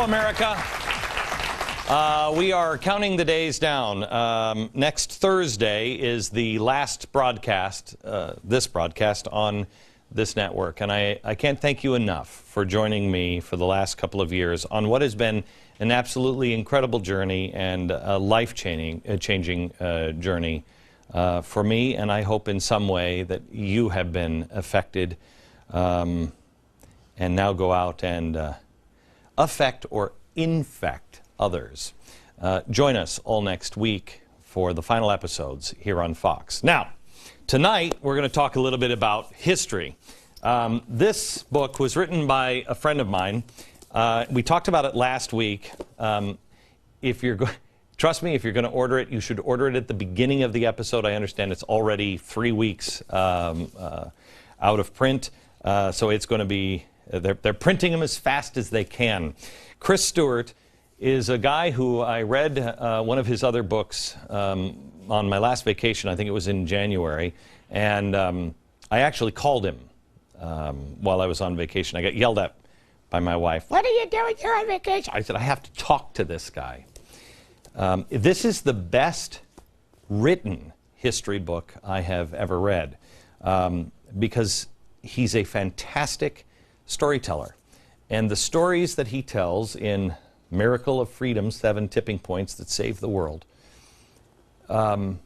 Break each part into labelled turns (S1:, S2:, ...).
S1: Hello, America. We are counting the days down. Next Thursday is the last broadcast, this broadcast on this network. And I can't thank you enough for joining me for the last couple of years on what has been an absolutely incredible journey and a life-changing journey for me. And I hope in some way that you have been affected and now go out and affect or infect others. Join us all next week for the final episodes here on Fox. Now, tonight we're going to talk a little bit about history. This book was written by a friend of mine. We talked about it last week. Trust me, if you're going to order it, you should order it at the beginning of the episode. I understand it's already 3 weeks out of print, so it's going to be, they're printing them as fast as they can. Chris Stewart is a guy who I read one of his other books on my last vacation. I think it was in January, and I actually called him while I was on vacation. I got yelled at by my wife. "What are you doing? You're on vacation." I said, "I have to talk to this guy." This is the best written history book I have ever read because he's a fantastic storyteller. And the stories that he tells in Miracle of Freedom, 7 Tipping Points That Saved the World, are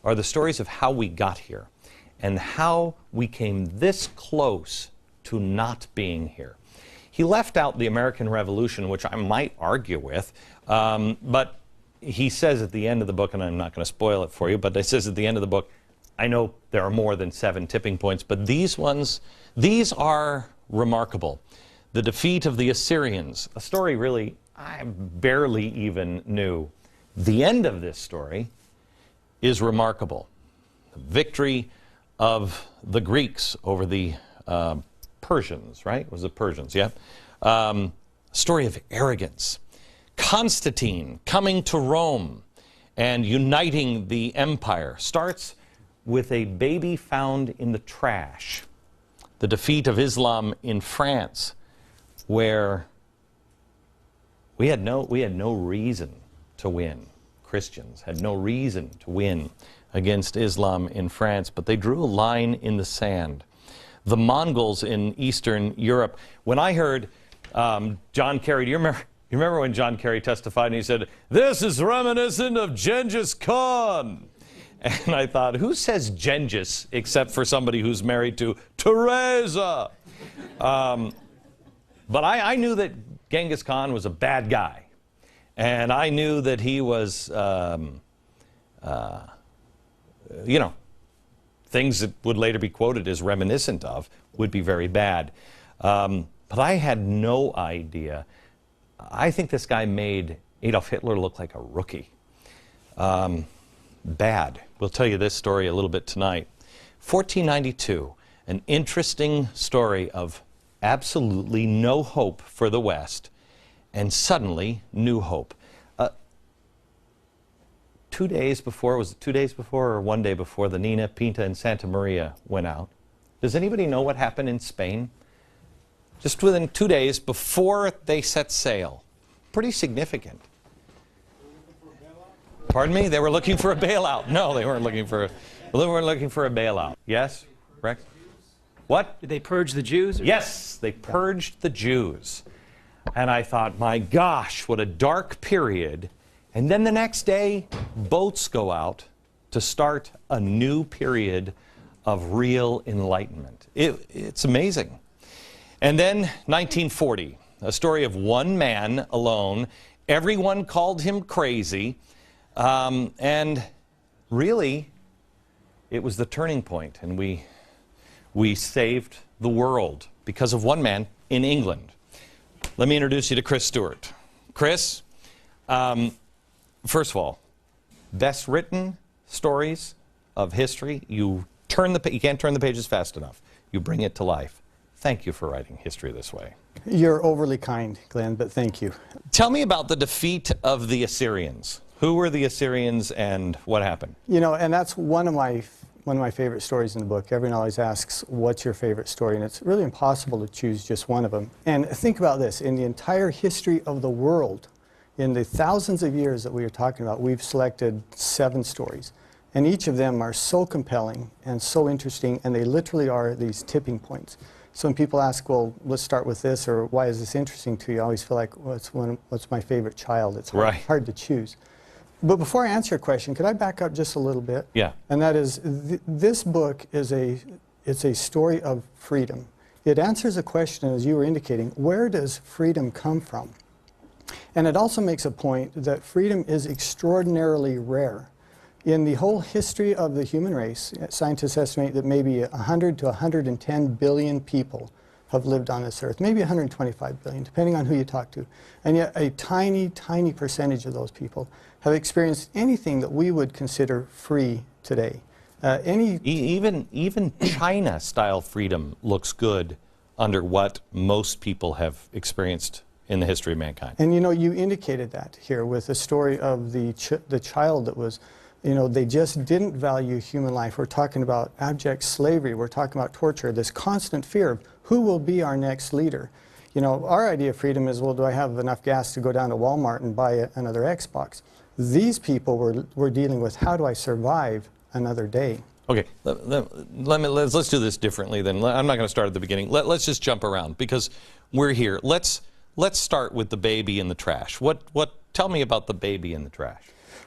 S1: the stories of how we got here and how we came this close to not being here. He left out the American Revolution, which I might argue with, but he says at the end of the book, and I'm not going to spoil it for you, but he says at the end of the book, I know there are more than 7 tipping points, but these are remarkable. The defeat of the Assyrians, a story really I barely even knew. The end of this story is remarkable. The victory of the Greeks over the Persians, right? It was the Persians, yeah. Story of arrogance. Constantine coming to Rome and uniting the empire starts with a baby found in the trash. The defeat of Islam in France, where we had no reason to win. Christians had no reason to win against Islam in France, but they drew a line in the sand. The Mongols in Eastern Europe. When I heard John Kerry, do you remember when John Kerry testified and he said, "This is reminiscent of Genghis Khan"? And I thought, who says Genghis except for somebody who's married to Teresa? But I knew that Genghis Khan was a bad guy. And I knew that he was, things that would later be quoted as reminiscent of would be very bad. But I had no idea. I think this guy made Adolf Hitler look like a rookie. Bad. We'll tell you this story a little bit tonight. 1492, an interesting story of absolutely no hope for the West, and suddenly new hope. 2 days before, was it 2 days before or 1 day before the Nina, Pinta, and Santa Maria went out? Does anybody know what happened in Spain? Just within 2 days before they set sail. Pretty significant. Pardon me? They were looking for a bailout. No, they weren't looking for a bailout. Yes? Rex? What?
S2: Did they purge the Jews?
S1: Yes, they purged the Jews. And I thought, my gosh, what a dark period. And then the next day, boats go out to start a new period of real enlightenment. It's amazing. And then 1940, a story of one man alone. Everyone called him crazy. And really, it was the turning point, and we saved the world because of one man in England. Let me introduce you to Chris Stewart. Chris, first of all, best written stories of history. You can't turn the pages fast enough. You bring it to life. Thank you for writing history this way.
S3: You're overly kind, Glenn, but thank you.
S1: Tell me about the defeat of the Assyrians. Who were the Assyrians and what happened?
S3: You know, and that's one of my one of my favorite stories in the book. Everyone always asks, what's your favorite story? And it's really impossible to choose just one of them. And think about this. In the entire history of the world, in the thousands of years that we are talking about, we've selected 7 stories. And each of them are so compelling and so interesting, and they literally are these tipping points. So when people ask, well, let's start with this, or why is this interesting to you, I always feel like, well, what's my favorite child? It's hard to choose. But before I answer your question, could I back up just a little bit?
S1: Yeah.
S3: And that is, this book is it's a story of freedom. It answers a question, as you were indicating, where does freedom come from? And it also makes a point that freedom is extraordinarily rare. In the whole history of the human race, scientists estimate that maybe 100 to 110 billion people have lived on this earth, maybe 125 billion, depending on who you talk to. And yet a tiny, tiny percentage of those people have experienced anything that we would consider free today.
S1: Even China-style freedom looks good under what most people have experienced in the history of mankind.
S3: And you know, you indicated that here with the story of the child that was, you know, they just didn't value human life. We're talking about abject slavery. We're talking about torture, this constant fear of who will be our next leader. You know, our idea of freedom is, well, do I have enough gas to go down to Walmart and buy another Xbox? These people were dealing with, how do I survive another day?
S1: Okay, let's do this differently then. I'm not going to start at the beginning. Let's just jump around because we're here. Let's start with the baby in the trash. Tell me about the baby in the trash.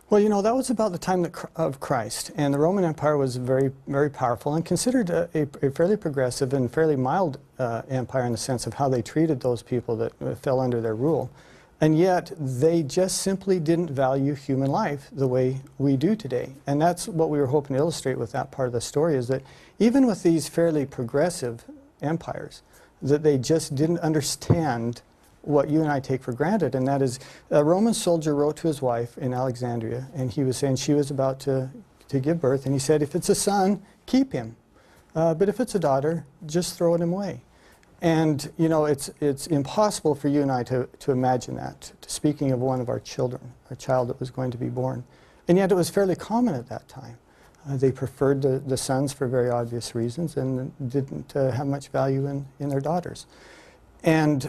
S3: Well, you know, that was about the time of Christ, and the Roman Empire was very, very powerful and considered a fairly progressive and fairly mild empire in the sense of how they treated those people that fell under their rule. And yet, they just simply didn't value human life the way we do today. And that's what we were hoping to illustrate with that part of the story, is that even with these fairly progressive empires, that they just didn't understand what you and I take for granted, and that is a Roman soldier wrote to his wife in Alexandria, and he was saying she was about to give birth, and he said, if it's a son, keep him. But if it's a daughter, just throw him away. And, you know, it's impossible for you and I to imagine that, speaking of one of our children, a child that was going to be born. And yet it was fairly common at that time. They preferred the sons for very obvious reasons and didn't have much value in their daughters. And,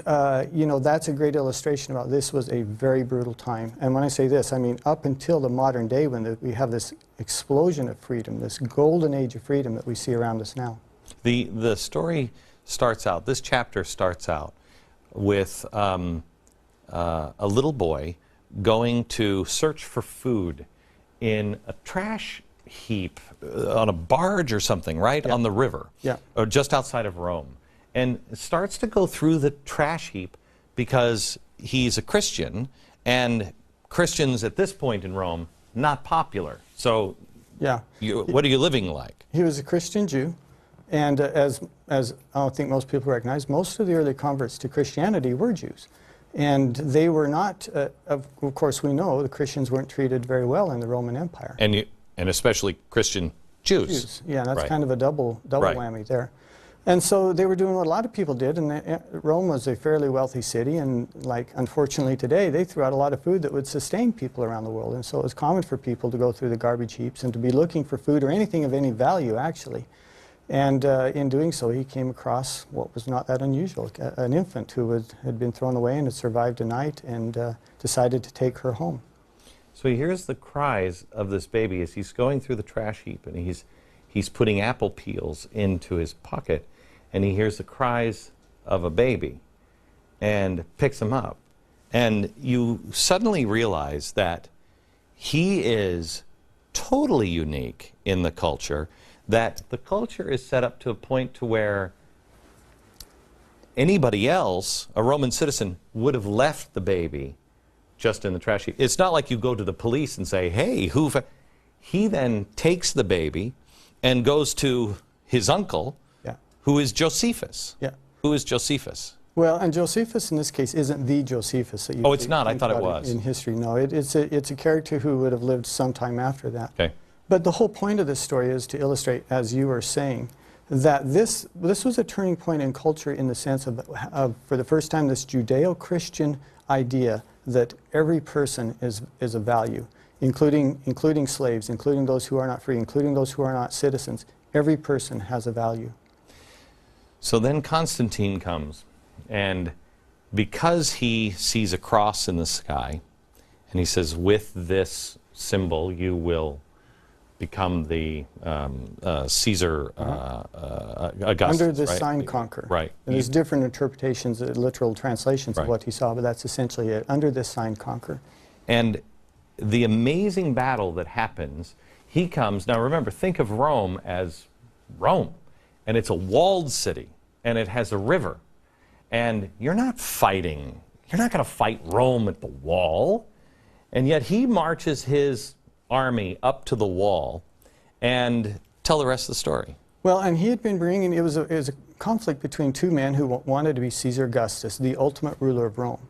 S3: you know, that's a great illustration about this was a very brutal time. And when I say this, I mean up until the modern day when we have this explosion of freedom, this golden age of freedom that we see around us now.
S1: The story starts out, this chapter starts out with a little boy going to search for food in a trash heap on a barge or something, right?
S3: Yeah.
S1: On the river,
S3: yeah,
S1: or just outside of Rome. And starts to go through the trash heap because he's a Christian, and Christians at this point in Rome, not popular. So
S3: yeah,
S1: what are you living like?
S3: He was a Christian Jew, and as I don't think most people recognize, most of the early converts to Christianity were Jews. And they were not, of course we know, the Christians weren't treated very well in the Roman Empire.
S1: And especially Christian Jews.
S3: Yeah, that's
S1: right.
S3: Kind of a double
S1: right.
S3: whammy there. And so they were doing what a lot of people did, and Rome was a fairly wealthy city, and like unfortunately today, they threw out a lot of food that would sustain people around the world. And so it was common for people to go through the garbage heaps and to be looking for food or anything of any value, actually. And in doing so, he came across what was not that unusual, an infant who had been thrown away and had survived a night and decided to take her home.
S1: So he hears the cries of this baby as he's going through the trash heap, and he's putting apple peels into his pocket, and he hears the cries of a baby and picks him up. And you suddenly realize that he is totally unique in the culture, that the culture is set up to a point to where anybody else, a Roman citizen, would have left the baby just in the trash heap. It's not like you go to the police and say, hey, he then takes the baby and goes to his uncle, who is Josephus.
S3: Yeah.
S1: Who is Josephus?
S3: Well, and Josephus in this case isn't the Josephus that you
S1: Oh, it's not. I thought it was.
S3: In history. No, it's a character who would have lived sometime after that.
S1: Okay.
S3: But the whole point of this story is to illustrate, as you were saying, that this was a turning point in culture in the sense of for the first time, this Judeo-Christian idea that every person is a value. including slaves, including those who are not free, including those who are not citizens. Every person has a value.
S1: So then Constantine comes, and because he sees a cross in the sky, and he says, with this symbol you will become the Caesar Augustus.
S3: Under this
S1: right?
S3: sign conquer.
S1: Right.
S3: And there's different interpretations, literal translations of what he saw, but that's essentially it. Under this sign conquer.
S1: And the amazing battle that happens, he comes, now remember, think of Rome as Rome, and it's a walled city, and it has a river, and you're not going to fight Rome at the wall, and yet he marches his army up to the wall. And tell the rest of the story.
S3: Well, and he had been bringing, it was a conflict between two men who wanted to be Caesar Augustus, the ultimate ruler of Rome.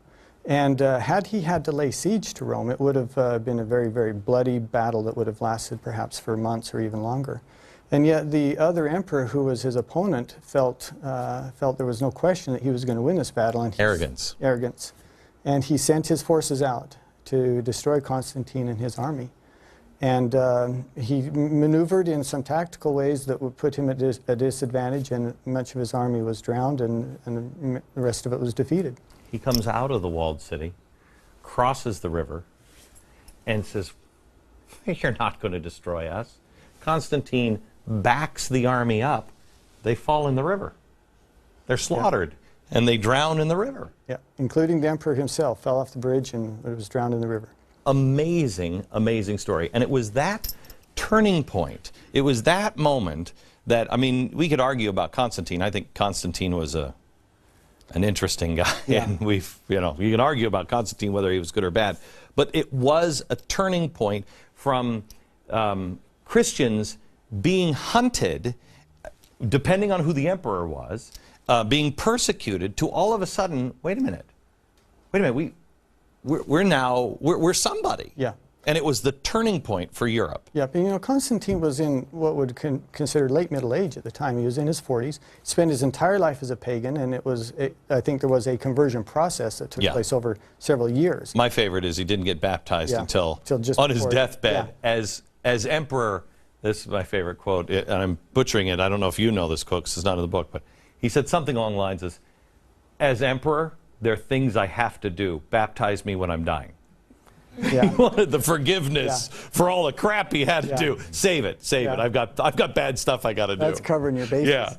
S3: And had he had to lay siege to Rome, it would have been a very, very bloody battle that would have lasted perhaps for months or even longer. And yet the other emperor, who was his opponent, felt there was no question that he was going to win this battle. And
S1: Arrogance.
S3: Arrogance. And he sent his forces out to destroy Constantine and his army. And he maneuvered in some tactical ways that would put him at a disadvantage, and much of his army was drowned, and the rest of it was defeated.
S1: He comes out of the walled city, crosses the river, and says, you're not going to destroy us. Constantine backs the army up. They fall in the river. They're slaughtered, and they drown in the river. Yeah,
S3: including the emperor himself, fell off the bridge and was drowned in the river.
S1: Amazing, amazing story. And it was that turning point. It was that moment that, I mean, we could argue about Constantine. I think Constantine was an interesting guy. Yeah. And you can argue about Constantine whether he was good or bad. But it was a turning point from Christians being hunted, depending on who the emperor was, being persecuted, to all of a sudden, wait a minute, we're somebody.
S3: Yeah.
S1: And it was the turning point for Europe.
S3: Yeah, but Constantine was in what would consider late middle age at the time. He was in his 40s, spent his entire life as a pagan, and I think there was a conversion process that took place over several years.
S1: My favorite is he didn't get baptized until just on his deathbed. As emperor. This is my favorite quote, and I'm butchering it. I don't know if you know this quote because it's not in the book, but he said something along the lines of, as emperor, there are things I have to do. Baptize me when I'm dying. Yeah. He wanted the forgiveness for all the crap he had to do. Save it. I've got bad stuff I got to do.
S3: That's covering your bases.
S1: Yeah.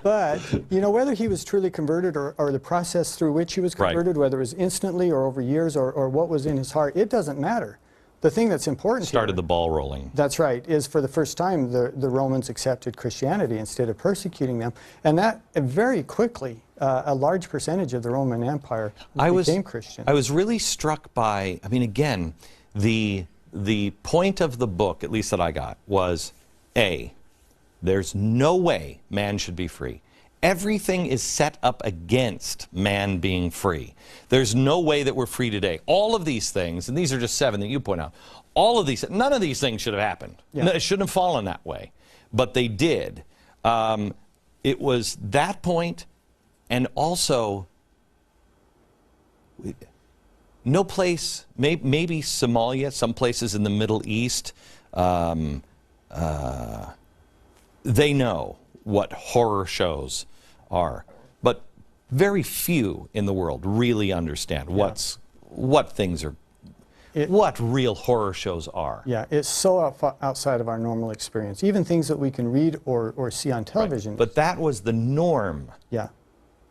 S3: But whether he was truly converted or the process through which he was converted, whether it was instantly or over years or what was in his heart, it doesn't matter. The thing that's important
S1: started the ball rolling.
S3: That's right, is for the first time the Romans accepted Christianity instead of persecuting them. And that very quickly, a large percentage of the Roman Empire became Christian.
S1: I was really struck by, again, the point of the book, at least that I got, was there's no way man should be free. Everything is set up against man being free. There's no way that we're free today. All of these things, and these are just 7 that you point out, none of these things should have happened. Yeah. It shouldn't have fallen that way. But they did. It was that point, and also no place, maybe Somalia, some places in the Middle East, they know what horror shows are, but very few in the world really understand what real horror shows are.
S3: Yeah, it's so outside of our normal experience. Even things that we can read or see on television.
S1: Right. But that was the norm.
S3: Yeah.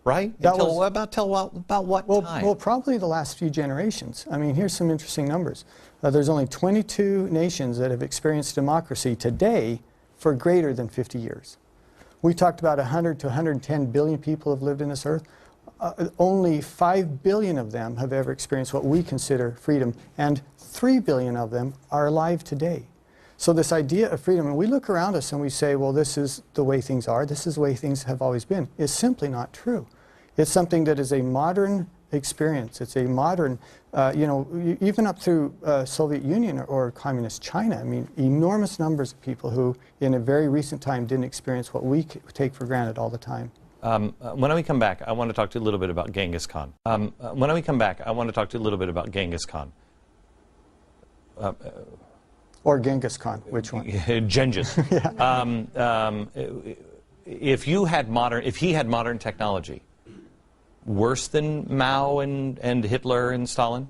S1: Right? About what time?
S3: Well, probably the last few generations. Here's some interesting numbers. There's only 22 nations that have experienced democracy today for greater than 50 years. We talked about 100 to 110 billion people have lived in this earth. Only 5 billion of them have ever experienced what we consider freedom, and 3 billion of them are alive today. So this idea of freedom, and we look around us and we say, well, this is the way things are, this is the way things have always been, is simply not true. It's something that is a modern experience. It's a modern, even up through Soviet Union or communist China. Enormous numbers of people who, in a very recent time, didn't experience what we take for granted all the time.
S1: When we come back, I want to talk to you a little bit about Genghis Khan.
S3: Or Genghis Khan, which one?
S1: Genghis. If he had modern technology, worse than Mao and Hitler and Stalin?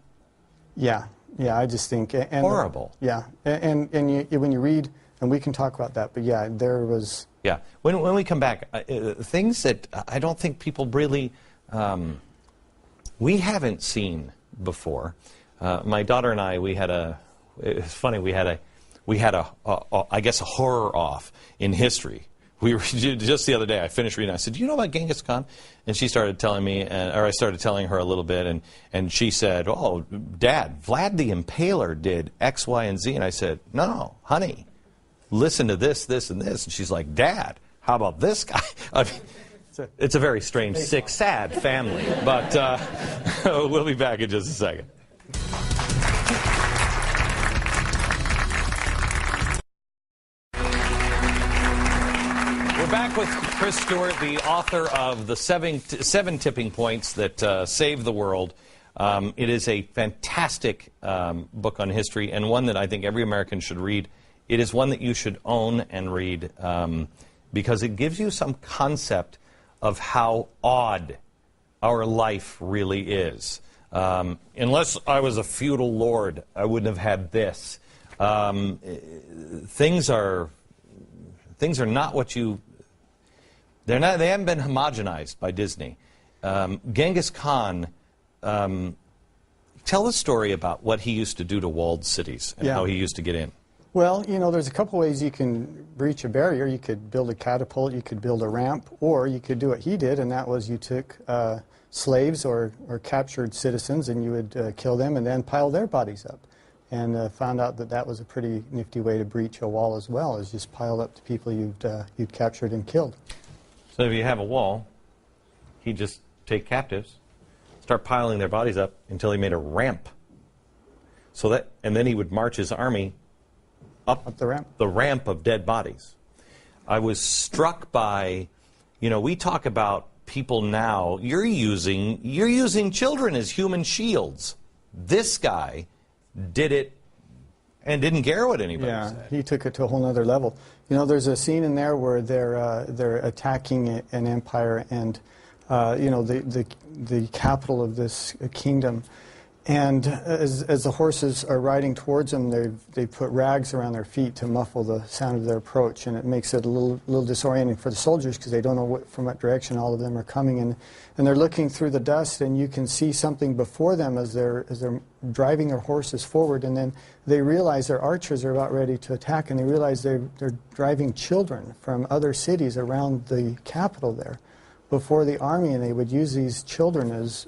S3: Yeah, I just think...
S1: Horrible.
S3: Yeah, and when you read, and we can talk about that, but yeah, there was...
S1: Yeah, when we come back, things that I don't think people really... we haven't seen before. My daughter and I, it's funny, we had I guess a horror off in history. We were just the other day. I finished reading. I said, "Do you know about Genghis Khan?" And she started telling me, or I started telling her a little bit, and she said, "Oh, Dad, Vlad the Impaler did X, Y, and Z." And I said, "No, honey, listen to this, this, and this." And she's like, "Dad, how about this guy?" I mean, it's a very strange, sick, sad family. But we'll be back in just a second. Back with Chris Stewart, the author of the seven Tipping Points that saved the world. It is a fantastic book on history, and one that I think every American should read. It is one that you should own and read because it gives you some concept of how odd our life really is. Unless I was a feudal lord, I wouldn't have had this. Things are not what you... They haven't been homogenized by Disney. Genghis Khan, tell the story about what he used to do to walled cities and how he used to get in.
S3: Well, you know, there's a couple ways you can breach a barrier. You could build a catapult, you could build a ramp, or you could do what he did, and that was you took slaves or captured citizens and you would kill them and then pile their bodies up. And found out that that was a pretty nifty way to breach a wall as well, is just pile up the people you'd captured and killed.
S1: So if you have a wall, he'd just take captives, start piling their bodies up until he made a ramp. And then he would march his army up the ramp of dead bodies. I was struck by, we talk about people now. You're using children as human shields. This guy did it and didn't care what anybody said.
S3: He took it to a whole other level. There's a scene in there where they're attacking an empire and the capital of this kingdom. And as the horses are riding towards them, they put rags around their feet to muffle the sound of their approach, and it makes it a little disorienting for the soldiers because they don't know from what direction all of them are coming. And they're looking through the dust, and you can see something before them as they're driving their horses forward, and then they realize their archers are about ready to attack, and they realize they're driving children from other cities around the capital there before the army, and they would use these children as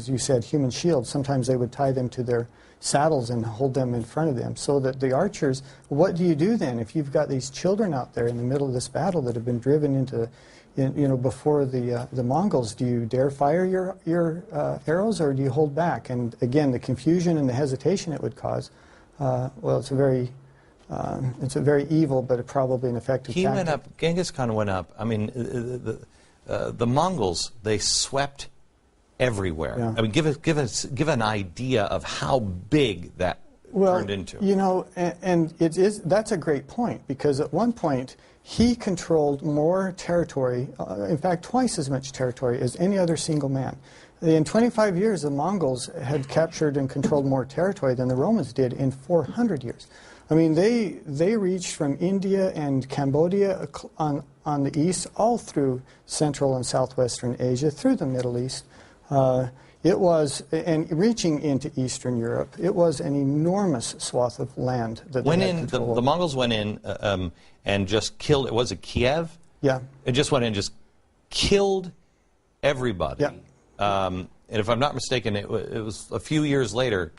S3: you said, human shields. Sometimes they would tie them to their saddles and hold them in front of them, so that the archers, what do you do then if you've got these children out there in the middle of this battle that have been driven into, before the Mongols? Do you dare fire your arrows, or do you hold back? And again, the confusion and the hesitation it would cause. It's a very evil, but probably an effective tactic.
S1: He went up. Genghis Khan went up. I mean, the Mongols, they swept everywhere. Yeah. I mean, give an idea of how big that turned into.
S3: That's a great point, because at one point he controlled more territory, in fact twice as much territory as any other single man. In 25 years, the Mongols had captured and controlled more territory than the Romans did in 400 years. I mean, they reached from India and Cambodia on the east, all through Central and Southwestern Asia, through the Middle East. And reaching into Eastern Europe, it was an enormous swath of land that they had control over.
S1: The Mongols went in and just killed, was it Kiev?
S3: Yeah.
S1: It just went in and just killed everybody.
S3: Yeah.
S1: And if I'm not mistaken, it was a few years later.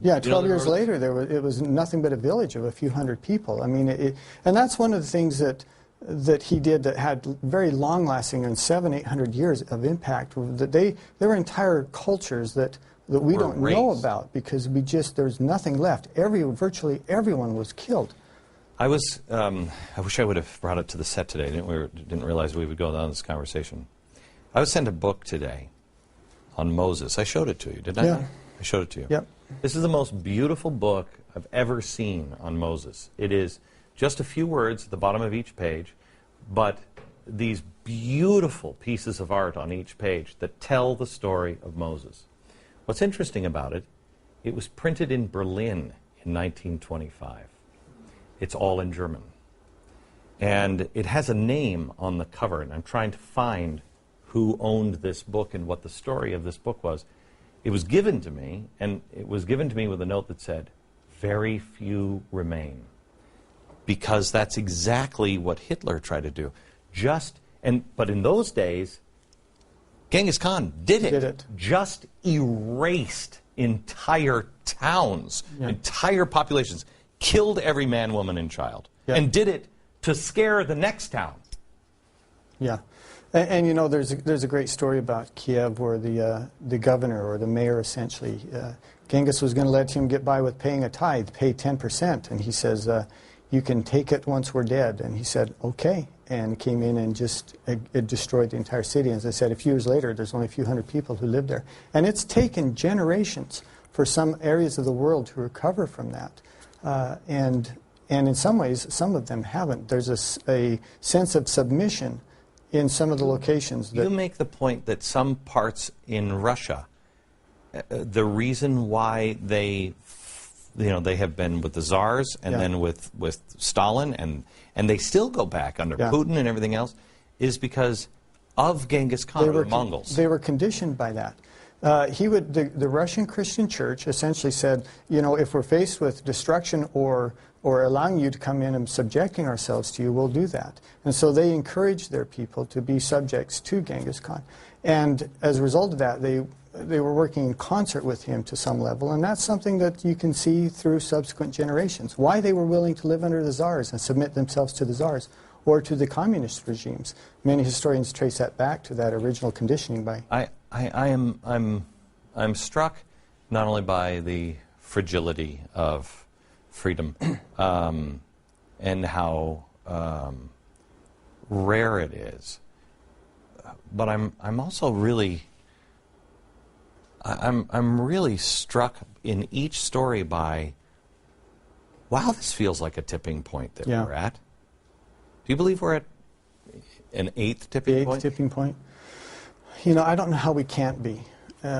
S3: Yeah, 12 years later, it was nothing but a village of a few hundred people. I mean, and that's one of the things that he did that had very long-lasting, and 700-800 years of impact. That there were entire cultures that we don't know about, because there's nothing left. Virtually everyone was killed.
S1: I wish I would have brought it to the set today. Didn't realize we would go down this conversation. I was sent a book today on Moses. I showed it to you, didn't I?
S3: Yeah.
S1: I showed it to you.
S3: Yep.
S1: This is the most beautiful book I've ever seen on Moses. It is just a few words at the bottom of each page, but these beautiful pieces of art on each page that tell the story of Moses. What's interesting about it, it was printed in Berlin in 1925. It's all in German. And it has a name on the cover, and I'm trying to find who owned this book and what the story of this book was. It was given to me, and it was given to me with a note that said, "Very few remain." Because that's exactly what Hitler tried to do. But in those days, Genghis Khan did it. Just erased entire towns, entire populations, killed every man, woman, and child, and did it to scare the next town.
S3: Yeah. And you know, there's a great story about Kiev where the governor or the mayor essentially, Genghis was going to let him get by with paying a tithe, pay 10%, and he says, "You can take it once we're dead." And he said, "Okay," and came in and just it destroyed the entire city. As I said, a few years later, there's only a few hundred people who live there, and it's taken generations for some areas of the world to recover from that, and in some ways, some of them haven't. There's a sense of submission in some of the locations.
S1: You make the point that some parts in Russia, the reason why they have been with the czars and then with Stalin, and they still go back under Putin and everything else, is because of Genghis Khan, the Mongols.
S3: They were conditioned by that. The Russian Christian Church essentially said, you know, if we're faced with destruction or allowing you to come in and subjecting ourselves to you, we'll do that. And so they encouraged their people to be subjects to Genghis Khan. And as a result of that, they were working in concert with him to some level, and that's something that you can see through subsequent generations. Why they were willing to live under the czars and submit themselves to the czars or to the communist regimes. Many historians trace that back to that original conditioning by...
S1: I'm struck not only by the fragility of freedom and how rare it is, but I'm also really I'm really struck in each story by, wow, this feels like a tipping point that we're at. Do you believe we're at an eighth tipping point?
S3: The eighth tipping point. You know, I don't know how we can't be.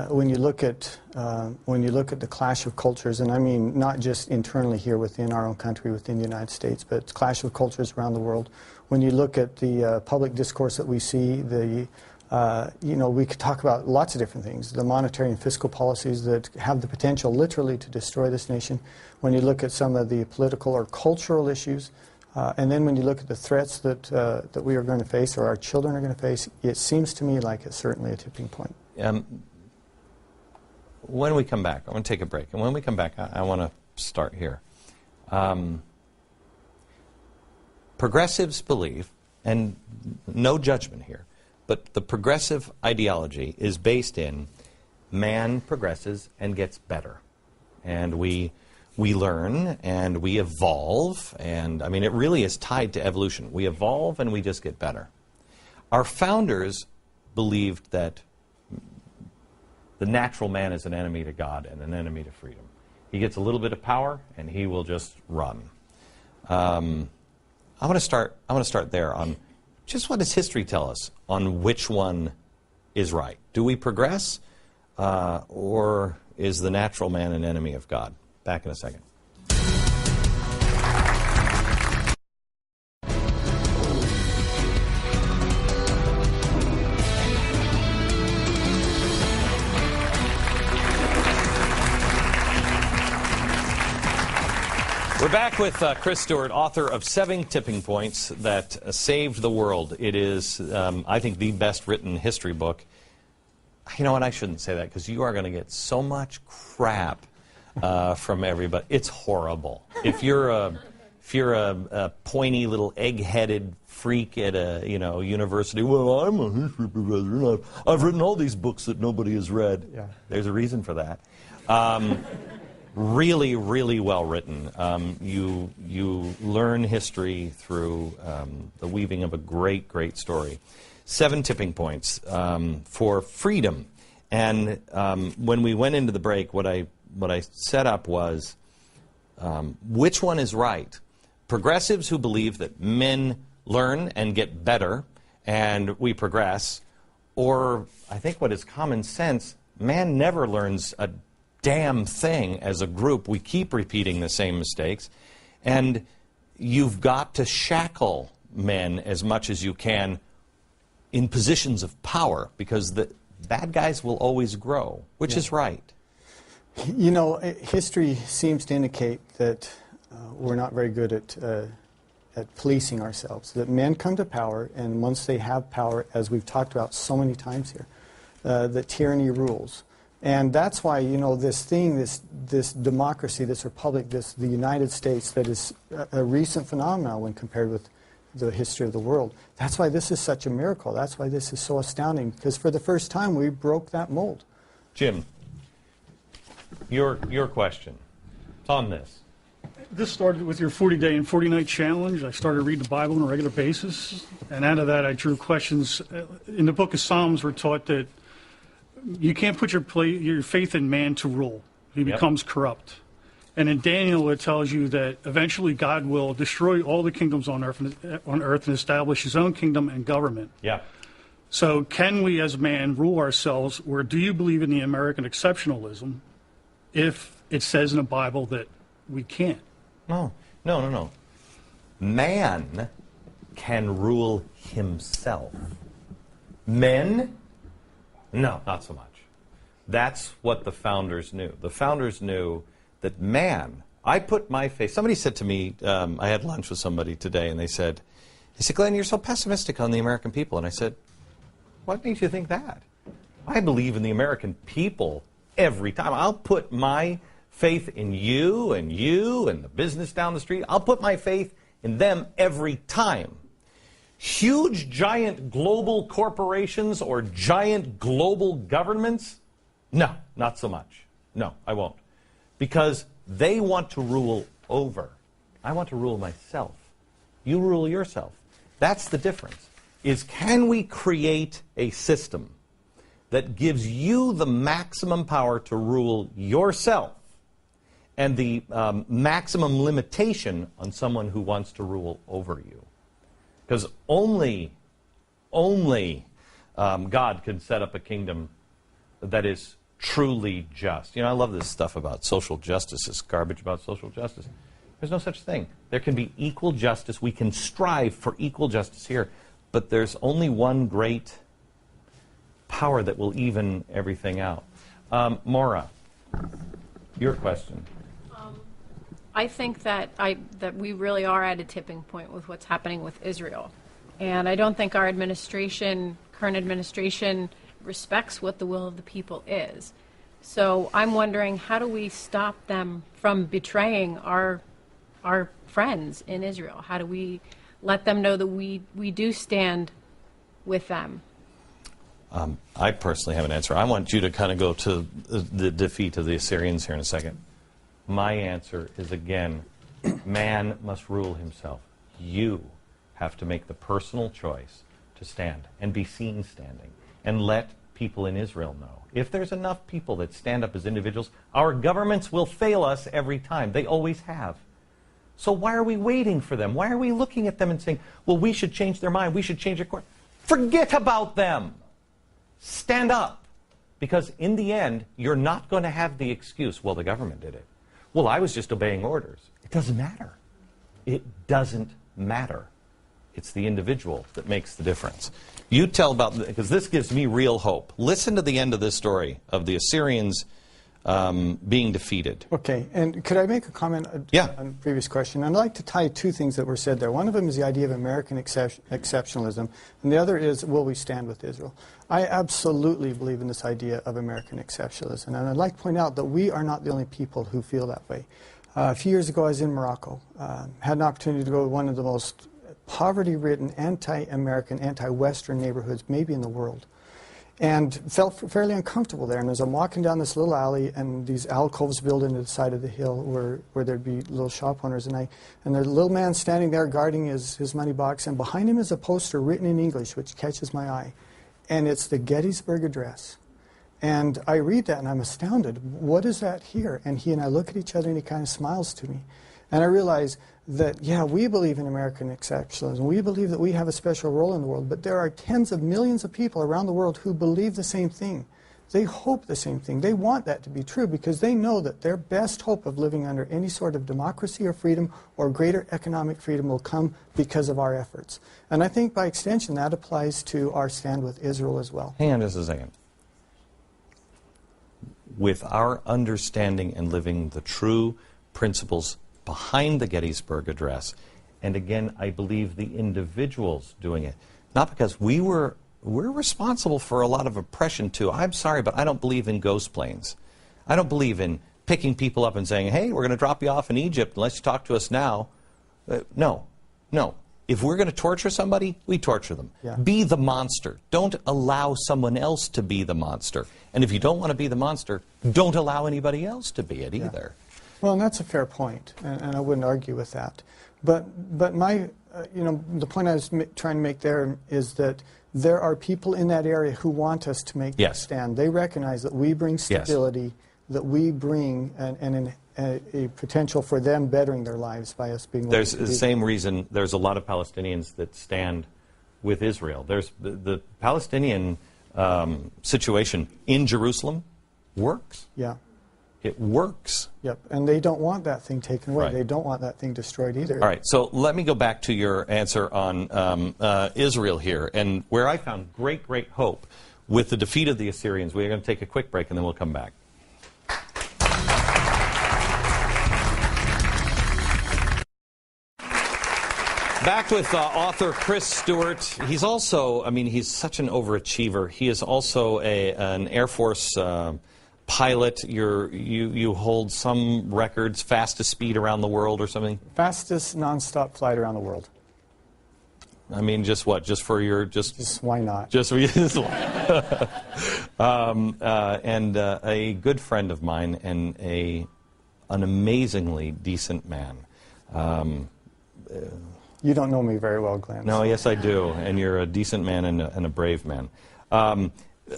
S3: When you look at the clash of cultures, and I mean not just internally here within our own country, within the United States, but clash of cultures around the world. When you look at the public discourse that we see, we could talk about lots of different things. The monetary and fiscal policies that have the potential literally to destroy this nation. When you look at some of the political or cultural issues, and then when you look at the threats that we are going to face or our children are going to face, it seems to me like it's certainly a tipping point.
S1: When we come back, I want to take a break. And when we come back, I want to start here. Progressives believe, and no judgment here, but the progressive ideology is based in man progresses and gets better. And we learn and we evolve, and I mean it really is tied to evolution. We evolve and we just get better. Our founders believed that the natural man is an enemy to God and an enemy to freedom. He gets a little bit of power and he will just run. I want to start there on just what does history tell us on which one is right? Do we progress, or is the natural man an enemy of God? Back in a second. We're back with Chris Stewart, author of 7 Tipping Points That Saved the World. It is, I think, the best written history book. You know what, I shouldn't say that, because you are going to get so much crap from everybody. It's horrible. If you're a pointy little egg-headed freak at a university, well, I'm a history professor, and I've written all these books that nobody has read. Yeah. There's a reason for that. Really, really well written. You learn history through the weaving of a great, great story. 7 tipping points for freedom. And when we went into the break, what I set up was, which one is right? Progressives who believe that men learn and get better and we progress, or I think what is common sense, man never learns a damn thing as a group. We keep repeating the same mistakes. And you've got to shackle men as much as you can in positions of power, because the bad guys will always grow. Which is right?
S3: You know, history seems to indicate that we're not very good at policing ourselves. That men come to power, and once they have power, as we've talked about so many times here, that tyranny rules. And that's why, you know, this thing, this democracy, this republic, the United States, that is a recent phenomenon when compared with the history of the world. That's why this is such a miracle. That's why this is so astounding, because for the first time we broke that mold.
S1: Jim, your question on this.
S2: This started with your 40-day and 40-night challenge. I started reading the Bible on a regular basis, and out of that I drew questions. In the book of Psalms, we're taught that you can't put your faith in man to rule. He becomes corrupt. And in Daniel, it tells you that eventually God will destroy all the kingdoms on earth and establish his own kingdom and government.
S1: Yeah.
S2: So can we as man rule ourselves, or do you believe in the American exceptionalism if it says in the Bible that we can't?
S1: No. Man can rule himself. Men? No, not so much. That's what the founders knew. The founders knew that man, I put my faith. Somebody said to me, I had lunch with somebody today, and they said, Glenn, you're so pessimistic on the American people. And I said, what makes you think that? I believe in the American people every time. I'll put my faith in you and the business down the street. I'll put my faith in them every time. Huge, giant global corporations or giant global governments? No, not so much. No, I won't. Because they want to rule over. I want to rule myself. You rule yourself. That's the difference. Is can we create a system that gives you the maximum power to rule yourself and the maximum limitation on someone who wants to rule over you? Because only God can set up a kingdom that is truly just. You know, I love this stuff about social justice, this garbage about social justice. There's no such thing. There can be equal justice. We can strive for equal justice here, but there's only one great power that will even everything out. Maura, your question.
S4: I think that we really are at a tipping point with what's happening with Israel. And I don't think our current administration, respects what the will of the people is. So I'm wondering, how do we stop them from betraying our friends in Israel? How do we let them know that we do stand with them?
S1: I personally have an answer. I want you to kind of go to the defeat of the Assyrians here in a second. My answer is, again, man must rule himself. You have to make the personal choice to stand and be seen standing and let people in Israel know. If there's enough people that stand up as individuals, our governments will fail us every time. They always have. So why are we waiting for them? Why are we looking at them and saying, well, we should change their mind, we should change their course? Forget about them. Stand up. Because in the end, you're not going to have the excuse, well, the government did it. Well, I was just obeying orders. It doesn't matter. It doesn't matter. It's the individual that makes the difference. You tell about, because this gives me real hope. Listen to the end of this story of the Assyrians being defeated.
S3: Okay, and could I make a comment on the previous question? I'd like to tie two things that were said there. One of them is the idea of American exceptionalism, and the other is, will we stand with Israel? I absolutely believe in this idea of American exceptionalism, and I'd like to point out that we are not the only people who feel that way. A few years ago, I was in Morocco, had an opportunity to go to one of the most poverty-ridden, anti-American, anti-Western neighborhoods maybe in the world, and felt fairly uncomfortable there. And as I'm walking down this little alley, and these alcoves built into the side of the hill where there'd be little shop owners, and there's a little man standing there guarding his money box, and behind him is a poster written in English which catches my eye, and it's the Gettysburg Address. And I read that and I'm astounded. What is that here? And he and I look at each other and he kind of smiles to me. And I realize that, yeah, we believe in American exceptionalism. We believe that we have a special role in the world. But there are tens of millions of people around the world who believe the same thing. They hope the same thing. They want that to be true because they know that their best hope of living under any sort of democracy or freedom or greater economic freedom will come because of our efforts. And I think by extension that applies to our stand with Israel as well.
S1: Hang on just a second. With our understanding and living the true principles behind the Gettysburg Address, and again, I believe the individuals doing it, not because we're responsible for a lot of oppression too. I'm sorry, but I don't believe in ghost planes. I don't believe in picking people up and saying, hey, we're going to drop you off in Egypt unless you talk to us now. No. If we're going to torture somebody, we torture them.
S3: Yeah.
S1: Be the monster. Don't allow someone else to be the monster. And if you don't want to be the monster, don't allow anybody else to be it either.
S3: Well, and that's a fair point, and I wouldn't argue with that. But my, the point I was trying to make there is that there are people in that area who want us to make that stand. They recognize that we bring stability, that we bring a potential for them bettering their lives by us being.
S1: There's the same reason there's a lot of Palestinians that stand with Israel. There's the Palestinian situation in Jerusalem works.
S3: Yeah.
S1: It works.
S3: Yep, and they don't want that thing taken away.
S1: Right.
S3: They don't want that thing destroyed either.
S1: All right, so let me go back to your answer on Israel here, and where I found great hope with the defeat of the Assyrians. We're going to take a quick break, and then we'll come back. Back with author Chris Stewart. He's also, he's such an overachiever. He is also an Air Force pilot. You hold some records, fastest speed around the world or something?
S3: Fastest nonstop flight around the world.
S1: Just what? Just for your
S3: Just why not?
S1: Just for you. And a good friend of mine and an amazingly decent man.
S3: You don't know me very well, Glenn.
S1: No, yes I do, and you're a decent man and a brave man.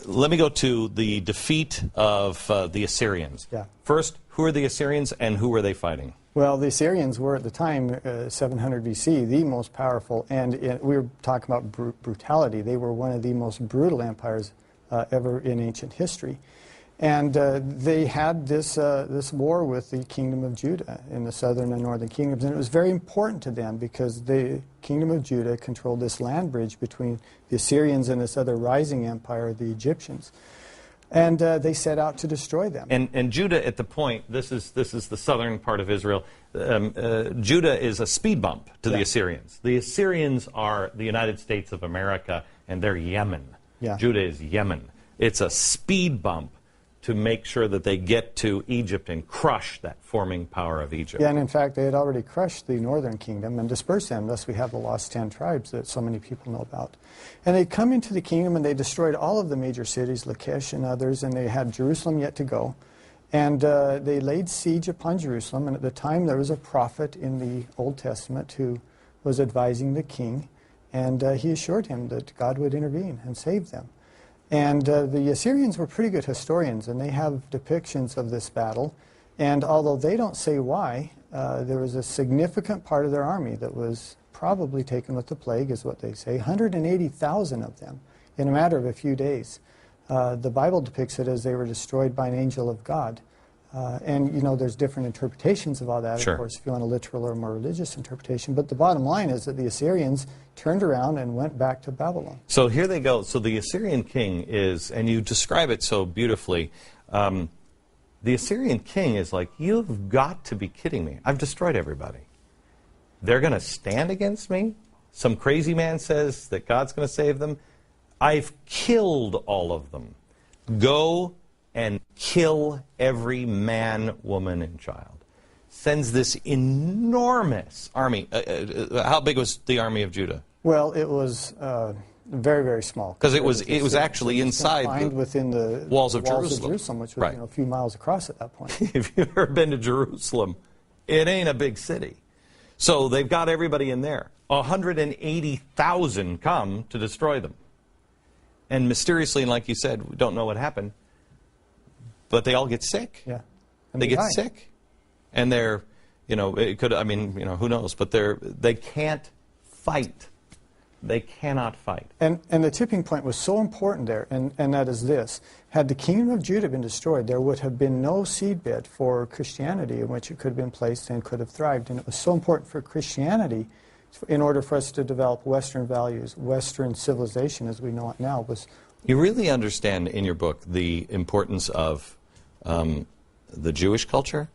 S1: Let me go to the defeat of the Assyrians.
S3: Yeah.
S1: First, who are the Assyrians and who were they fighting?
S3: Well, the Assyrians were at the time, 700 BC, the most powerful, and we were talking about brutality. They were one of the most brutal empires ever in ancient history. And they had this war with the kingdom of Judah in the southern and northern kingdoms, and it was very important to them because the kingdom of Judah controlled this land bridge between the Assyrians and this other rising empire, the Egyptians. And they set out to destroy them.
S1: And Judah, at the point, this is the southern part of Israel. Judah is a speed bump to the Assyrians. The Assyrians are the United States of America, and they're Yemen.
S3: Yeah.
S1: Judah is Yemen. It's a speed bump to make sure that they get to Egypt and crush that forming power of Egypt.
S3: Yeah, and in fact, they had already crushed the northern kingdom and dispersed them. Thus, we have the lost 10 tribes that so many people know about. And they come into the kingdom and they destroyed all of the major cities, Lachish and others, and they had Jerusalem yet to go. And they laid siege upon Jerusalem, and at the time there was a prophet in the Old Testament who was advising the king, and he assured him that God would intervene and save them. And the Assyrians were pretty good historians, and they have depictions of this battle. And although they don't say why, there was a significant part of their army that was probably taken with the plague, is what they say, 180,000 of them in a matter of a few days. The Bible depicts it as they were destroyed by an angel of God. And, there's different interpretations of all that,
S1: Sure.
S3: Of course, if you want a literal or more religious interpretation. But the bottom line is that the Assyrians turned around and went back to Babylon.
S1: So here they go. So the Assyrian king is, and you describe it so beautifully, the Assyrian king is like, you've got to be kidding me. I've destroyed everybody. They're going to stand against me? Some crazy man says that God's going to save them? I've killed all of them. Go and kill every man, woman, and child. Sends this enormous army. How big was the army of Judah?
S3: Well, it was very, very small.
S1: Because it was actually inside
S3: within the
S1: walls of Jerusalem.
S3: Which was a few miles across at that point.
S1: If you've ever been to Jerusalem, it ain't a big city. So they've got everybody in there. 180,000 come to destroy them. And mysteriously, and like you said, we don't know what happened, but they all get sick.
S3: Yeah. And
S1: They get
S3: die.
S1: sick. And they're, it could, who knows, but they can't fight. They cannot fight.
S3: And the tipping point was so important there, and that is this. Had the kingdom of Judah been destroyed, there would have been no seedbed for Christianity in which it could have been placed and could have thrived. And it was so important for Christianity, in order for us to develop Western values, Western civilization as we know it now.
S1: You really understand in your book the importance of the Jewish culture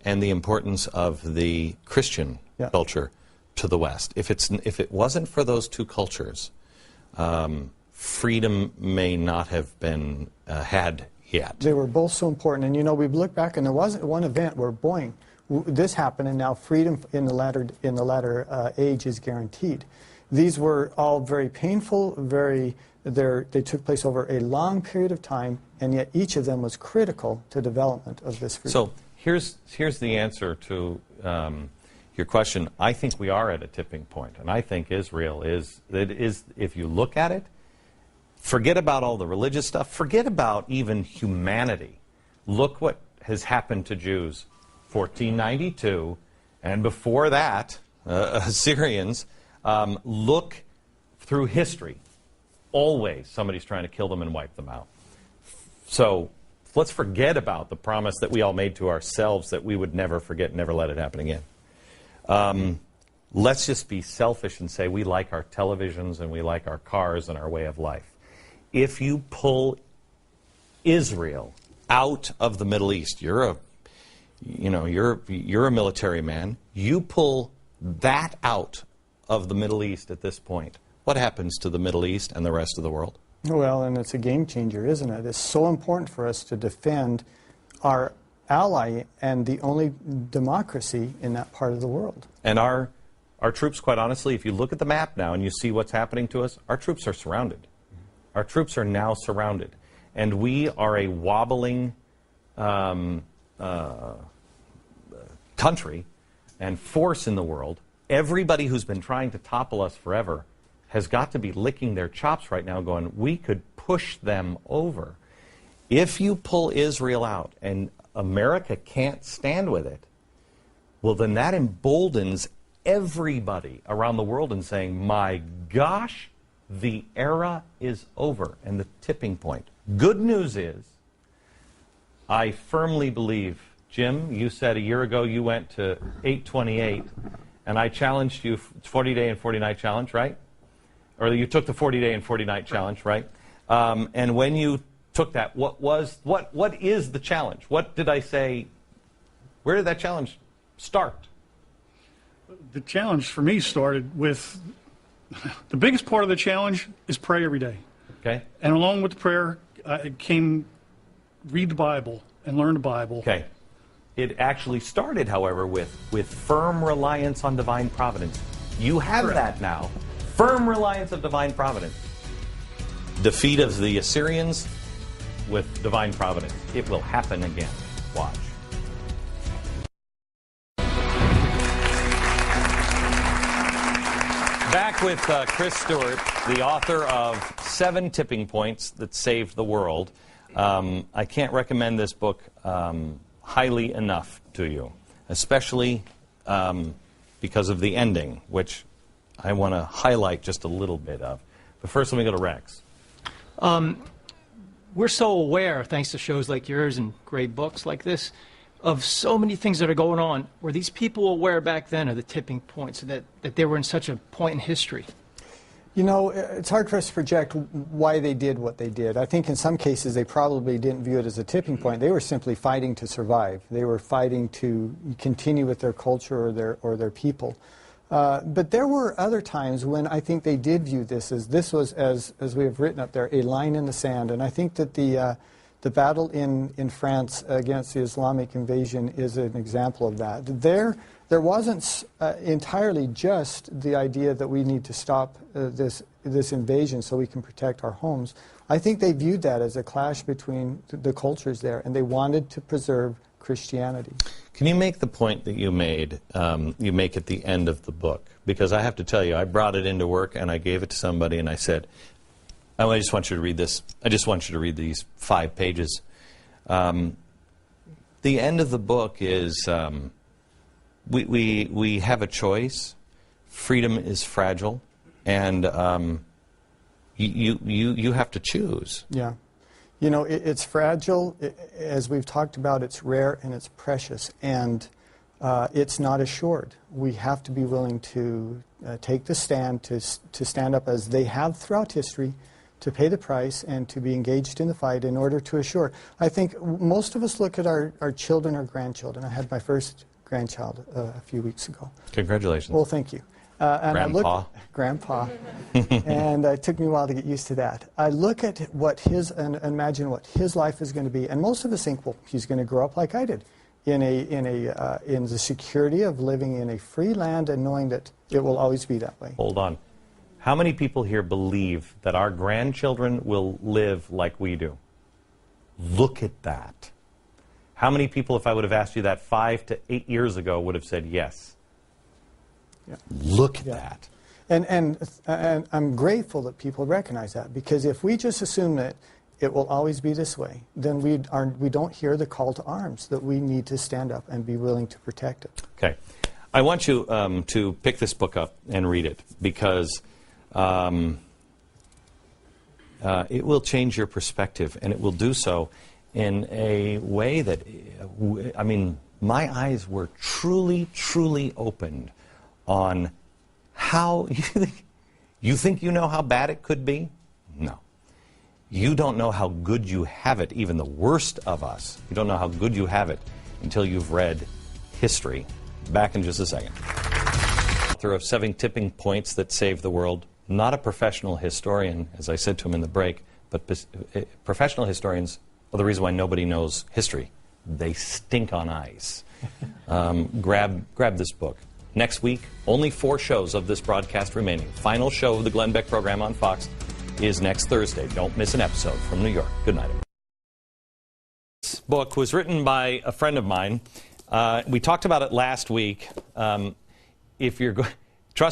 S1: and the importance of the Christian culture to the West. If it wasn't for those two cultures, freedom may not have been had yet.
S3: They were both so important. And we look back, and there wasn't one event where this happened, and now freedom in the latter age is guaranteed. These were all very painful, they took place over a long period of time, and yet each of them was critical to development of this freedom.
S1: So here's the answer to your question. I think we are at a tipping point, and I think Israel is, if you look at it, forget about all the religious stuff, forget about even humanity. Look what has happened to Jews. 1492, and before that, Assyrians. Look through history. Always somebody's trying to kill them and wipe them out. So let's forget about the promise that we all made to ourselves that we would never forget, never let it happen again. Let's just be selfish and say we like our televisions and we like our cars and our way of life. If you pull Israel out of the Middle East, you're a military man. You pull that out of the Middle East at this point. What happens to the Middle East and the rest of the world?
S3: Well, and it's a game changer, isn't it? It's so important for us to defend our ally and the only democracy in that part of the world.
S1: And our troops, quite honestly, if you look at the map now and you see what's happening to us, our troops are surrounded. Our troops are now surrounded. And we are a wobbling country and force in the world. Everybody who's been trying to topple us forever has got to be licking their chops right now going, we could push them over. If you pull Israel out and America can't stand with it, well, then that emboldens everybody around the world in saying, my gosh, the era is over and the tipping point. Good news is, I firmly believe, Jim, you said a year ago you went to 828, and I challenged you, 40-day and 40-night challenge, right? Or you took the 40-day and 40-night challenge, right? And when you took that, what is the challenge? What did I say? Where did that challenge start?
S2: The challenge for me started with, the biggest part of the challenge is pray every day.
S1: Okay.
S2: And along with the prayer, it came read the Bible and learn the Bible.
S1: Okay. It actually started, however, with firm reliance on divine providence. You have that now. Firm reliance of divine providence. Defeat of the Assyrians with divine providence. It will happen again. Watch. Back with Chris Stewart, the author of 7 Tipping Points That Saved the World. I can't recommend this book highly enough to you, especially because of the ending, which I want to highlight just a little bit of. But first, let me go to Rex.
S5: We're so aware, thanks to shows like yours and great books like this, of so many things that are going on. Were these people aware back then of the tipping points, that they were in such a point in history?
S3: You know, it's hard for us to project why they did what they did. I think in some cases they probably didn't view it as a tipping point. They were simply fighting to survive. They were fighting to continue with their culture or their people. But there were other times when I think they did view this was, as we have written up there, a line in the sand. And I think that the battle in France against the Islamic invasion is an example of that. There wasn't entirely just the idea that we need to stop this invasion so we can protect our homes. I think they viewed that as a clash between the cultures there, and they wanted to preserve Christianity.
S1: Can you make the point that you made, you make at the end of the book? Because I have to tell you, I brought it into work and I gave it to somebody and I said, I just want you to read this. I just want you to read these 5 pages. The end of the book is we have a choice. Freedom is fragile, and you have to choose.
S3: Yeah. You know, it's fragile. As we've talked about, it's rare and it's precious, and it's not assured. We have to be willing to take the stand, to stand up as they have throughout history, to pay the price and to be engaged in the fight in order to assure. I think most of us look at our children or grandchildren. I had my first grandchild a few weeks ago.
S1: Congratulations.
S3: Well, thank you. And
S1: Grandpa.
S3: Grandpa. And it took me a while to get used to that. I look at what and imagine what his life is going to be. And most of us think, well, he's going to grow up like I did, in the security of living in a free land and knowing that it will always be that way.
S1: Hold on. How many people here believe that our grandchildren will live like we do? Look at that. How many people, if I would have asked you that 5 to 8 years ago, would have said yes?
S3: Yeah.
S1: Look at that.
S3: And I'm grateful that people recognize that, because if we just assume that it will always be this way, then we don't hear the call to arms, that we need to stand up and be willing to protect it.
S1: Okay. I want you to pick this book up and read it, because it will change your perspective, and it will do so in a way that, I mean, my eyes were truly, truly opened on how you think you know how bad it could be? No. You don't know how good you have it, even the worst of us. You don't know how good you have it until you've read history. Back in just a second. Author of 7 Tipping Points That Saved the World. Not a professional historian, as I said to him in the break, but professional historians are the reason why nobody knows history. They stink on ice. Grab this book. Next week, only 4 shows of this broadcast remaining. Final show of the Glenn Beck program on Fox is next Thursday. Don't miss an episode from New York. Good night, everyone. This book was written by a friend of mine. We talked about it last week. Trust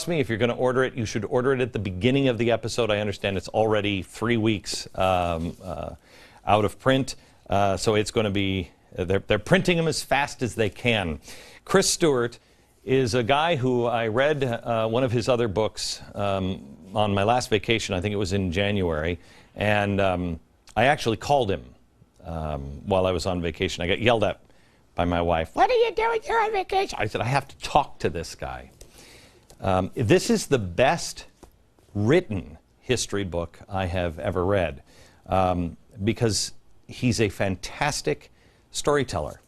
S1: me, if you're going to order it, you should order it at the beginning of the episode. I understand it's already 3 weeks out of print, so it's going to be, they're printing them as fast as they can. Chris Stewart is a guy who I read one of his other books on my last vacation. I think it was in January, and I actually called him while I was on vacation. I got yelled at by my wife. What are you doing here on vacation? I said, I have to talk to this guy. This is the best written history book I have ever read, because he's a fantastic storyteller.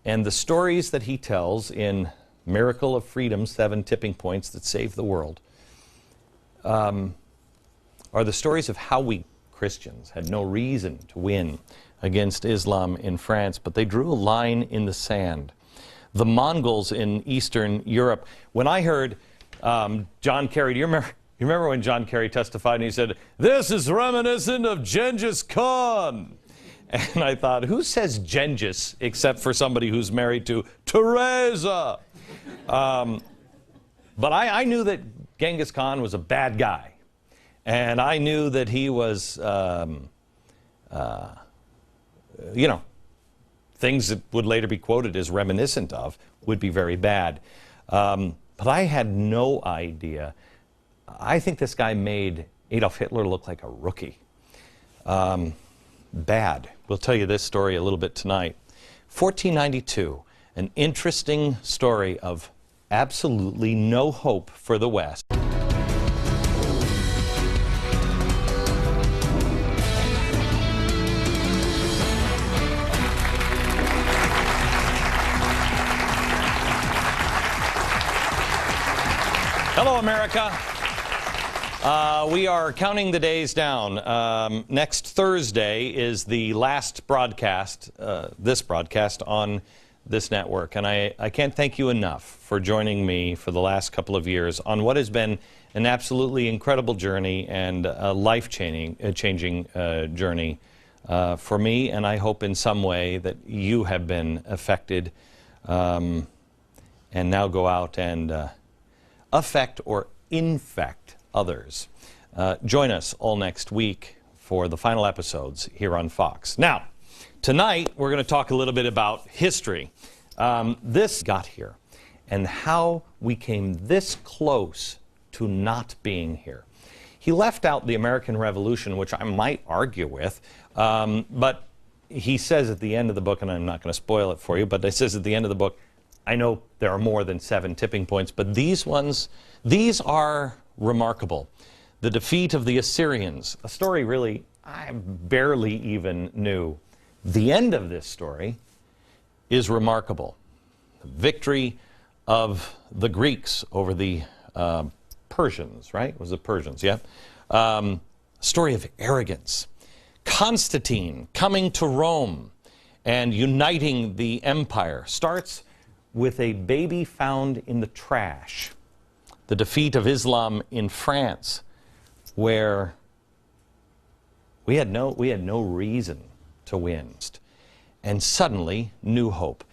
S1: And the stories that he tells in Miracle of Freedom, 7 Tipping Points That Saved the World, are the stories of how we Christians had no reason to win against Islam in France, but they drew a line in the sand. The Mongols in Eastern Europe. When I heard John Kerry, do you remember when John Kerry testified and he said, "This is reminiscent of Genghis Khan"? And I thought, who says Genghis except for somebody who's married to Teresa? But I knew that Genghis Khan was a bad guy. And I knew that he was, things that would later be quoted as reminiscent of would be very bad. But I had no idea. I think this guy made Adolf Hitler look like a rookie. Bad. We'll tell you this story a little bit tonight. 1492, an interesting story of absolutely no hope for the West. Hello, America. We are counting the days down. Next Thursday is the last broadcast, this broadcast on this network. And I can't thank you enough for joining me for the last couple of years on what has been an absolutely incredible journey and a life-changing journey for me. And I hope in some way that you have been affected and now go out and affect or infect others. Join us all next week for the final episodes here on Fox. Now, Tonight, we're going to talk a little bit about history. This got here and how we came this close to not being here. He left out the American Revolution, which I might argue with, but he says at the end of the book, and I'm not going to spoil it for you, but he says at the end of the book, I know there are more than 7 tipping points, but these are remarkable. The defeat of the Assyrians, a story really I barely even knew. The end of this story is remarkable. The victory of the Greeks over the Persians, right? It was the Persians, yeah. Story of arrogance. Constantine coming to Rome and uniting the empire starts with a baby found in the trash. The defeat of Islam in France, where we had no reason to win. And suddenly, new hope.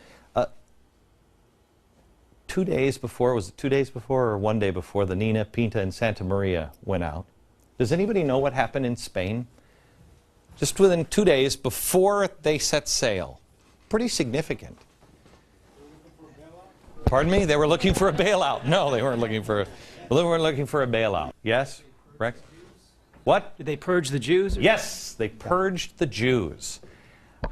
S1: 2 days before, was it 2 days before or 1 day before the Nina, Pinta, and Santa Maria went out? Does anybody know what happened in Spain? Just within 2 days before they set sail. Pretty significant. Pardon me? They were looking for a bailout. No, they weren't looking for a bailout. Yes? Rex? What?
S5: Did they purge the Jews?
S1: Yes, they purged the Jews.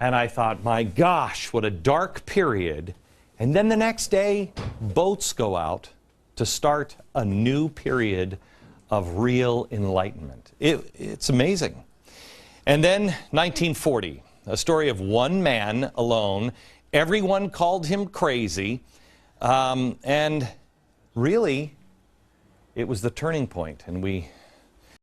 S1: And I thought, my gosh, what a dark period. And then the next day, boats go out to start a new period of real enlightenment. It's amazing. And then 1940, a story of one man alone. Everyone called him crazy. And really, it was the turning point. And we